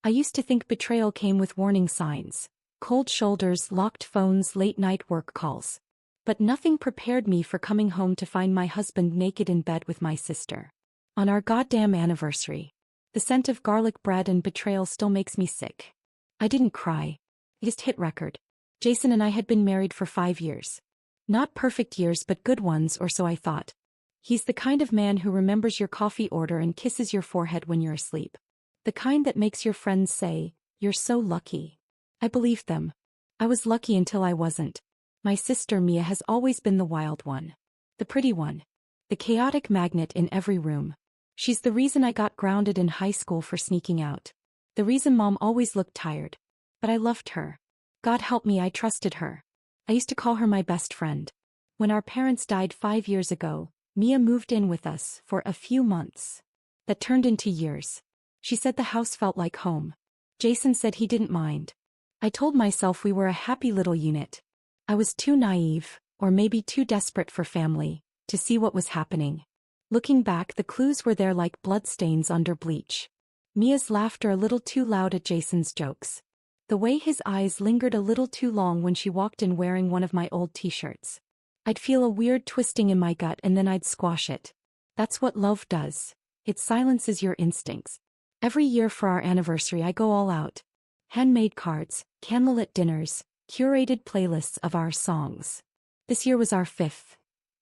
I used to think betrayal came with warning signs. Cold shoulders, locked phones, late-night work calls. But nothing prepared me for coming home to find my husband naked in bed with my sister. On our goddamn anniversary. The scent of garlic bread and betrayal still makes me sick. I didn't cry. It just hit record. Jason and I had been married for 5 years. Not perfect years but good ones, or so I thought. He's the kind of man who remembers your coffee order and kisses your forehead when you're asleep. The kind that makes your friends say, "You're so lucky." I believed them. I was lucky until I wasn't. My sister Mia has always been the wild one. The pretty one. The chaotic magnet in every room. She's the reason I got grounded in high school for sneaking out. The reason Mom always looked tired. But I loved her. God help me, I trusted her. I used to call her my best friend. When our parents died 5 years ago, Mia moved in with us for a few months. That turned into years. She said the house felt like home. Jason said he didn't mind. I told myself we were a happy little unit. I was too naive, or maybe too desperate for family, to see what was happening. Looking back, the clues were there like bloodstains under bleach. Mia's laughter a little too loud at Jason's jokes. The way his eyes lingered a little too long when she walked in wearing one of my old t-shirts. I'd feel a weird twisting in my gut and then I'd squash it. That's what love does. It silences your instincts. Every year for our anniversary I go all out. Handmade cards, candlelit dinners, curated playlists of our songs. This year was our 5th.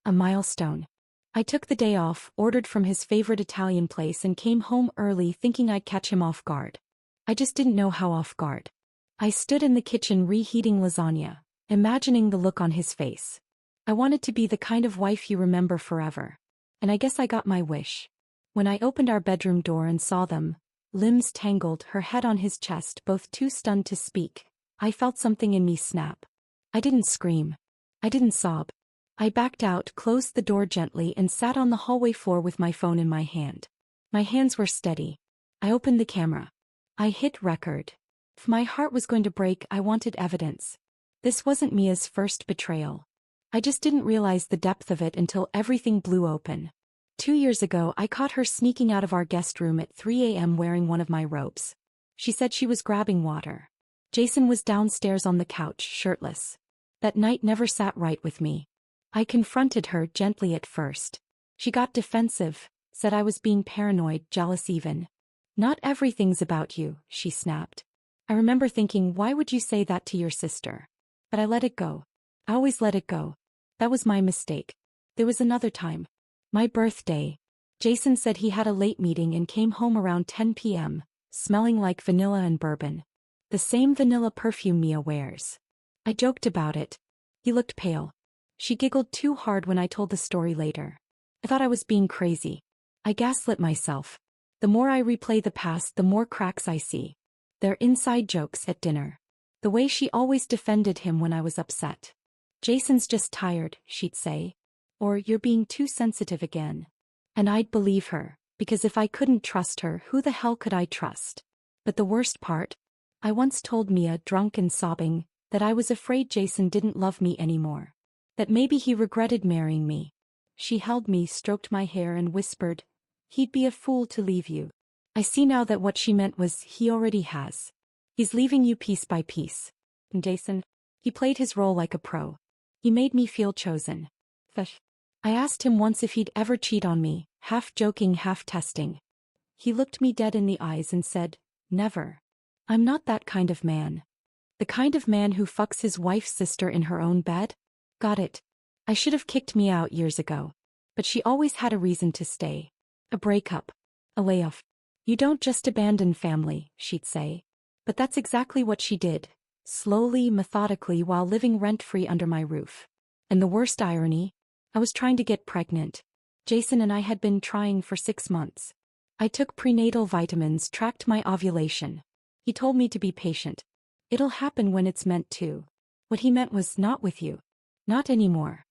A milestone. I took the day off, ordered from his favorite Italian place and came home early thinking I'd catch him off guard. I just didn't know how off guard. I stood in the kitchen reheating lasagna, imagining the look on his face. I wanted to be the kind of wife you remember forever. And I guess I got my wish. When I opened our bedroom door and saw them, limbs tangled, her head on his chest, both too stunned to speak, I felt something in me snap. I didn't scream. I didn't sob. I backed out, closed the door gently and sat on the hallway floor with my phone in my hand. My hands were steady. I opened the camera. I hit record. If my heart was going to break, I wanted evidence. This wasn't Mia's first betrayal. I just didn't realize the depth of it until everything blew open. 2 years ago I caught her sneaking out of our guest room at 3 a.m. wearing one of my robes. She said she was grabbing water. Jason was downstairs on the couch, shirtless. That night never sat right with me. I confronted her gently at first. She got defensive, said I was being paranoid, jealous even. "Not everything's about you," she snapped. I remember thinking, why would you say that to your sister? But I let it go. I always let it go. That was my mistake. There was another time. My birthday. Jason said he had a late meeting and came home around 10 p.m., smelling like vanilla and bourbon. The same vanilla perfume Mia wears. I joked about it. He looked pale. She giggled too hard when I told the story later. I thought I was being crazy. I gaslit myself. The more I replay the past, the more cracks I see. Their inside jokes at dinner. The way she always defended him when I was upset. "Jason's just tired," she'd say. Or, "You're being too sensitive again." And I'd believe her, because if I couldn't trust her, who the hell could I trust? But the worst part? I once told Mia, drunk and sobbing, that I was afraid Jason didn't love me anymore. That maybe he regretted marrying me. She held me, stroked my hair and whispered, "He'd be a fool to leave you." I see now that what she meant was, he already has. He's leaving you piece by piece. And Jason, he played his role like a pro. He made me feel chosen. I asked him once if he'd ever cheat on me, half joking, half testing. He looked me dead in the eyes and said, "Never. I'm not that kind of man." The kind of man who fucks his wife's sister in her own bed? Got it. I should have kicked me out years ago. But she always had a reason to stay. A breakup. A layoff. "You don't just abandon family," she'd say. But that's exactly what she did. Slowly, methodically, while living rent-free under my roof. And the worst irony? I was trying to get pregnant. Jason and I had been trying for 6 months. I took prenatal vitamins, tracked my ovulation. He told me to be patient. It'll happen when it's meant to. What he meant was, not with you. Not anymore.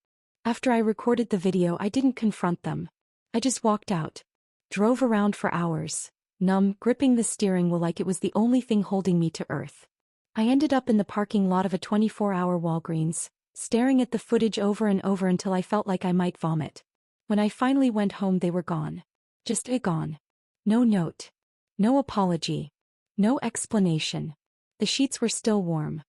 After I recorded the video, I didn't confront them. I just walked out. Drove around for hours, numb, gripping the steering wheel like it was the only thing holding me to earth. I ended up in the parking lot of a 24-hour Walgreens, staring at the footage over and over until I felt like I might vomit. When I finally went home, they were gone. Just gone. No note. No apology. No explanation. The sheets were still warm.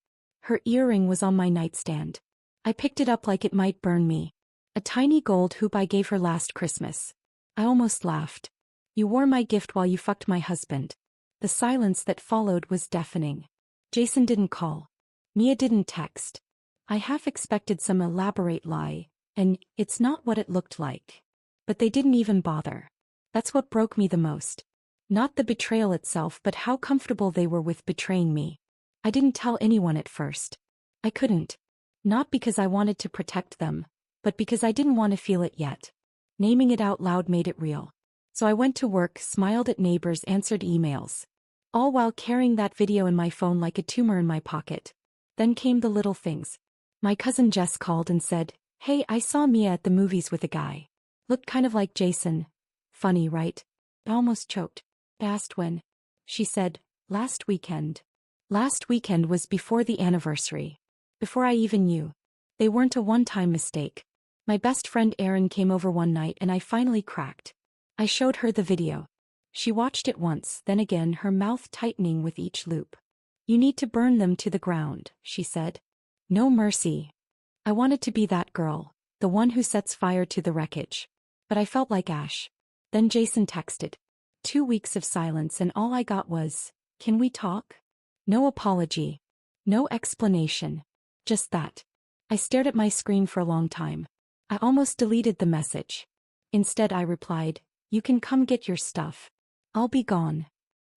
Her earring was on my nightstand. I picked it up like it might burn me. A tiny gold hoop I gave her last Christmas. I almost laughed. You wore my gift while you fucked my husband. The silence that followed was deafening. Jason didn't call. Mia didn't text. I half expected some elaborate lie, and it's not what it looked like. But they didn't even bother. That's what broke me the most. Not the betrayal itself, but how comfortable they were with betraying me. I didn't tell anyone at first. I couldn't. Not because I wanted to protect them, but because I didn't want to feel it yet. Naming it out loud made it real. So I went to work, smiled at neighbors, answered emails. All while carrying that video in my phone like a tumor in my pocket. Then came the little things. My cousin Jess called and said, "Hey, I saw Mia at the movies with a guy. Looked kind of like Jason. Funny, right?" I almost choked. I asked when. She said, "Last weekend." Last weekend was before the anniversary. Before I even knew. They weren't a one-time mistake. My best friend Erin came over one night and I finally cracked. I showed her the video. She watched it once, then again, her mouth tightening with each loop. "You need to burn them to the ground," she said. "No mercy." I wanted to be that girl, the one who sets fire to the wreckage. But I felt like ash. Then Jason texted. 2 weeks of silence and all I got was, "Can we talk?" No apology. No explanation. Just that. I stared at my screen for a long time. I almost deleted the message. Instead I replied, "You can come get your stuff. I'll be gone."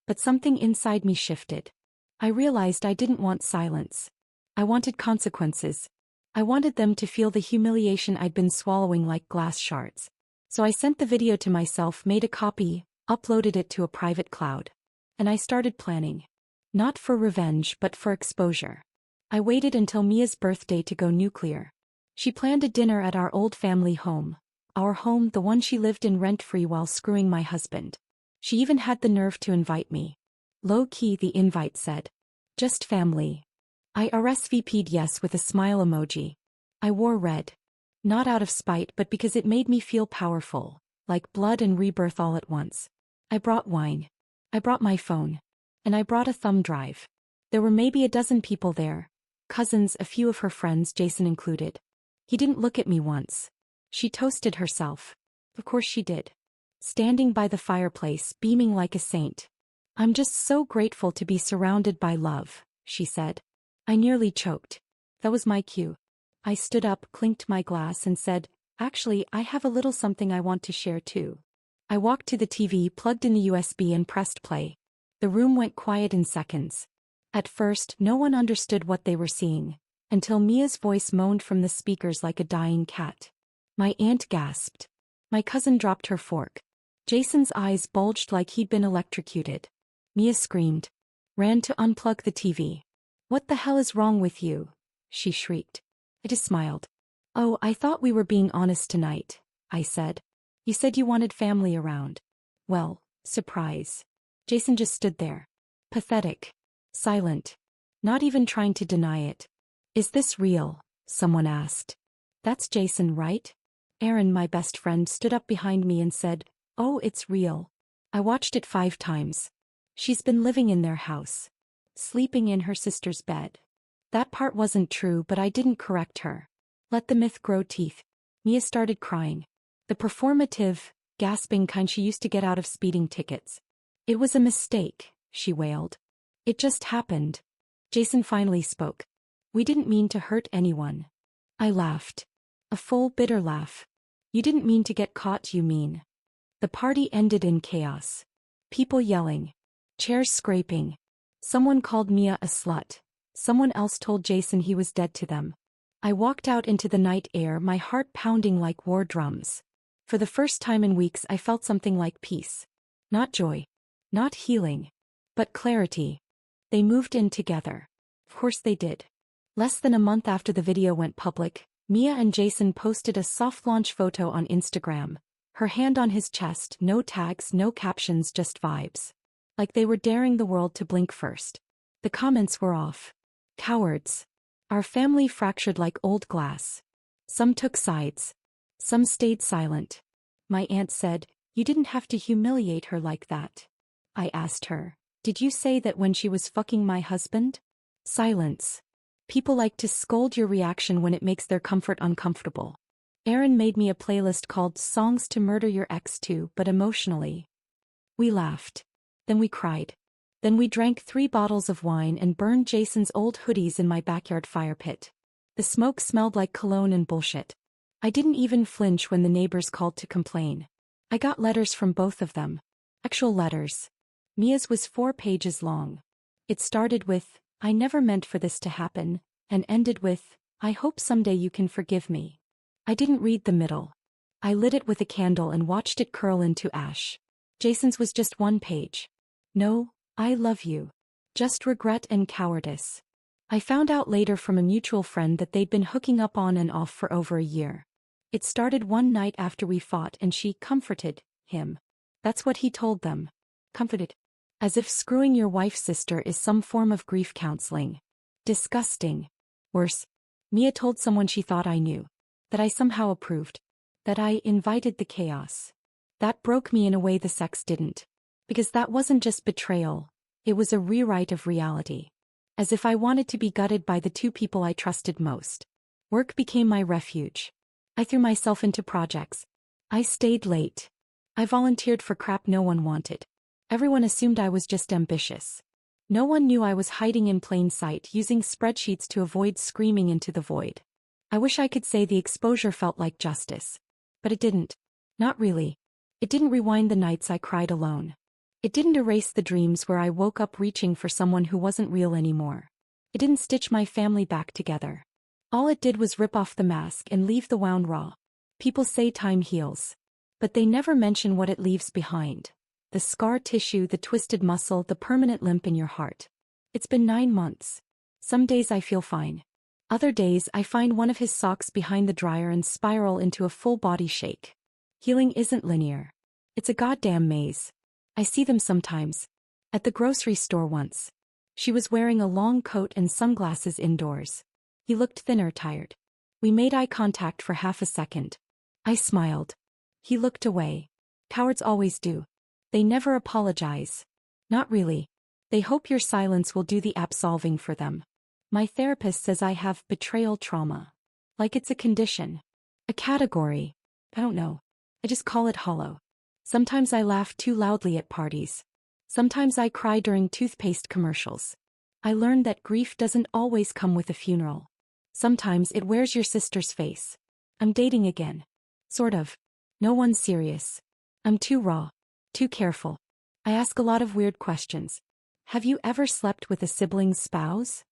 But something inside me shifted. I realized I didn't want silence. I wanted consequences. I wanted them to feel the humiliation I'd been swallowing like glass shards. So I sent the video to myself, made a copy, uploaded it to a private cloud. And I started planning. Not for revenge, but for exposure. I waited until Mia's birthday to go nuclear. She planned a dinner at our old family home. Our home, the one she lived in rent-free while screwing my husband. She even had the nerve to invite me. Low-key, the invite said. "Just family." I RSVP'd yes with a smile emoji. I wore red. Not out of spite, but because it made me feel powerful, like blood and rebirth all at once. I brought wine. I brought my phone. And I brought a thumb drive. There were maybe a dozen people there. Cousins, a few of her friends, Jason included. He didn't look at me once. She toasted herself. Of course she did. Standing by the fireplace, beaming like a saint. "I'm just so grateful to be surrounded by love," she said. I nearly choked. That was my cue. I stood up, clinked my glass and said, "Actually, I have a little something I want to share too." I walked to the TV, plugged in the USB and pressed play. The room went quiet in seconds. At first, no one understood what they were seeing, until Mia's voice moaned from the speakers like a dying cat. My aunt gasped. My cousin dropped her fork. Jason's eyes bulged like he'd been electrocuted. Mia screamed. Ran to unplug the TV. "What the hell is wrong with you?" she shrieked. I just smiled. "Oh, I thought we were being honest tonight," I said. "You said you wanted family around." Well, surprise. Jason just stood there. Pathetic. Silent. Not even trying to deny it. "Is this real?" someone asked. "That's Jason, right?" Erin, my best friend, stood up behind me and said, "Oh, it's real. I watched it 5 times. She's been living in their house. Sleeping in her sister's bed." That part wasn't true, but I didn't correct her. Let the myth grow teeth. Mia started crying. The performative, gasping kind she used to get out of speeding tickets. "It was a mistake," she wailed. "It just happened." Jason finally spoke. "We didn't mean to hurt anyone." I laughed. A full, bitter laugh. "You didn't mean to get caught, you mean." The party ended in chaos. People yelling. Chairs scraping. Someone called Mia a slut. Someone else told Jason he was dead to them. I walked out into the night air, my heart pounding like war drums. For the first time in weeks I felt something like peace. Not joy. Not healing. But clarity. They moved in together. Of course they did. Less than a month after the video went public, Mia and Jason posted a soft launch photo on Instagram. Her hand on his chest, no tags, no captions, just vibes. Like they were daring the world to blink first. The comments were off. Cowards. Our family fractured like old glass. Some took sides. Some stayed silent. My aunt said, "You didn't have to humiliate her like that." I asked her, Did you say that when she was fucking my husband? Silence. People like to scold your reaction when it makes their comfort uncomfortable. Aaron made me a playlist called Songs to Murder Your Ex too, but emotionally. We laughed. Then we cried. Then we drank 3 bottles of wine and burned Jason's old hoodies in my backyard fire pit. The smoke smelled like cologne and bullshit. I didn't even flinch when the neighbors called to complain. I got letters from both of them. Actual letters. Mia's was 4 pages long. It started with, "I never meant for this to happen," and ended with, "I hope someday you can forgive me." I didn't read the middle. I lit it with a candle and watched it curl into ash. Jason's was just 1 page. No, I love you. Just regret and cowardice. I found out later from a mutual friend that they'd been hooking up on and off for over a year. It started one night after we fought and she comforted him. That's what he told them. Comforted. As if screwing your wife's sister is some form of grief counseling. Disgusting. Worse. Mia told someone she thought I knew. That I somehow approved. That I invited the chaos. That broke me in a way the sex didn't. Because that wasn't just betrayal. It was a rewrite of reality. As if I wanted to be gutted by the 2 people I trusted most. Work became my refuge. I threw myself into projects. I stayed late. I volunteered for crap no one wanted. Everyone assumed I was just ambitious. No one knew I was hiding in plain sight using spreadsheets to avoid screaming into the void. I wish I could say the exposure felt like justice. But it didn't. Not really. It didn't rewind the nights I cried alone. It didn't erase the dreams where I woke up reaching for someone who wasn't real anymore. It didn't stitch my family back together. All it did was rip off the mask and leave the wound raw. People say time heals. But they never mention what it leaves behind. The scar tissue, the twisted muscle, the permanent limp in your heart. It's been 9 months. Some days I feel fine. Other days I find one of his socks behind the dryer and spiral into a full body shake. Healing isn't linear. It's a goddamn maze. I see them sometimes. At the grocery store once. She was wearing a long coat and sunglasses indoors. He looked thinner, tired. We made eye contact for half a second. I smiled. He looked away. Cowards always do. They never apologize. Not really. They hope your silence will do the absolving for them. My therapist says I have betrayal trauma. Like it's a condition. A category. I don't know. I just call it hollow. Sometimes I laugh too loudly at parties. Sometimes I cry during toothpaste commercials. I learned that grief doesn't always come with a funeral. Sometimes it wears your sister's face. I'm dating again. Sort of. No one's serious. I'm too raw. Too careful. I ask a lot of weird questions. Have you ever slept with a sibling's spouse?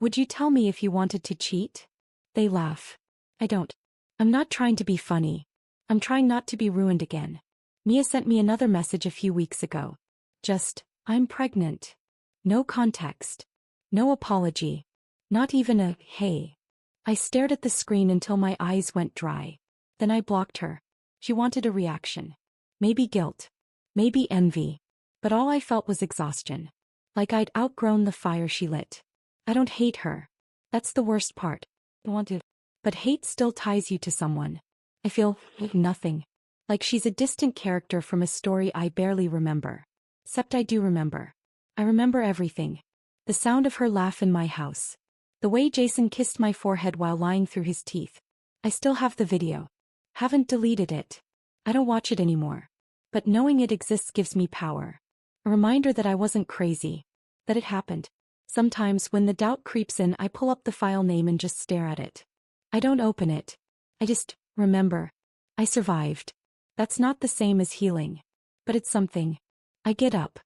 Would you tell me if you wanted to cheat? They laugh. I don't. I'm not trying to be funny. I'm trying not to be ruined again. Mia sent me another message a few weeks ago. Just, "I'm pregnant." No context. No apology. Not even a, "Hey." I stared at the screen until my eyes went dry. Then I blocked her. She wanted a reaction. Maybe guilt. Maybe envy. But all I felt was exhaustion. Like I'd outgrown the fire she lit. I don't hate her. That's the worst part. I want to. But hate still ties you to someone. I feel nothing. Like she's a distant character from a story I barely remember. Except I do remember. I remember everything. The sound of her laugh in my house. The way Jason kissed my forehead while lying through his teeth. I still have the video. Haven't deleted it. I don't watch it anymore. But knowing it exists gives me power. A reminder that I wasn't crazy. That it happened. Sometimes when the doubt creeps in, I pull up the file name and just stare at it. I don't open it. I just remember. I survived. That's not the same as healing. But it's something. I get up.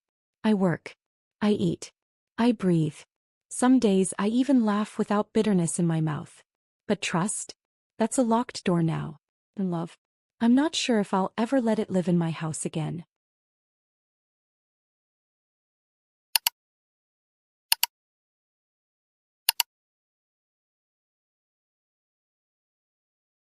I work. I eat. I breathe. Some days I even laugh without bitterness in my mouth. But trust? That's a locked door now. And love? I'm not sure if I'll ever let it live in my house again.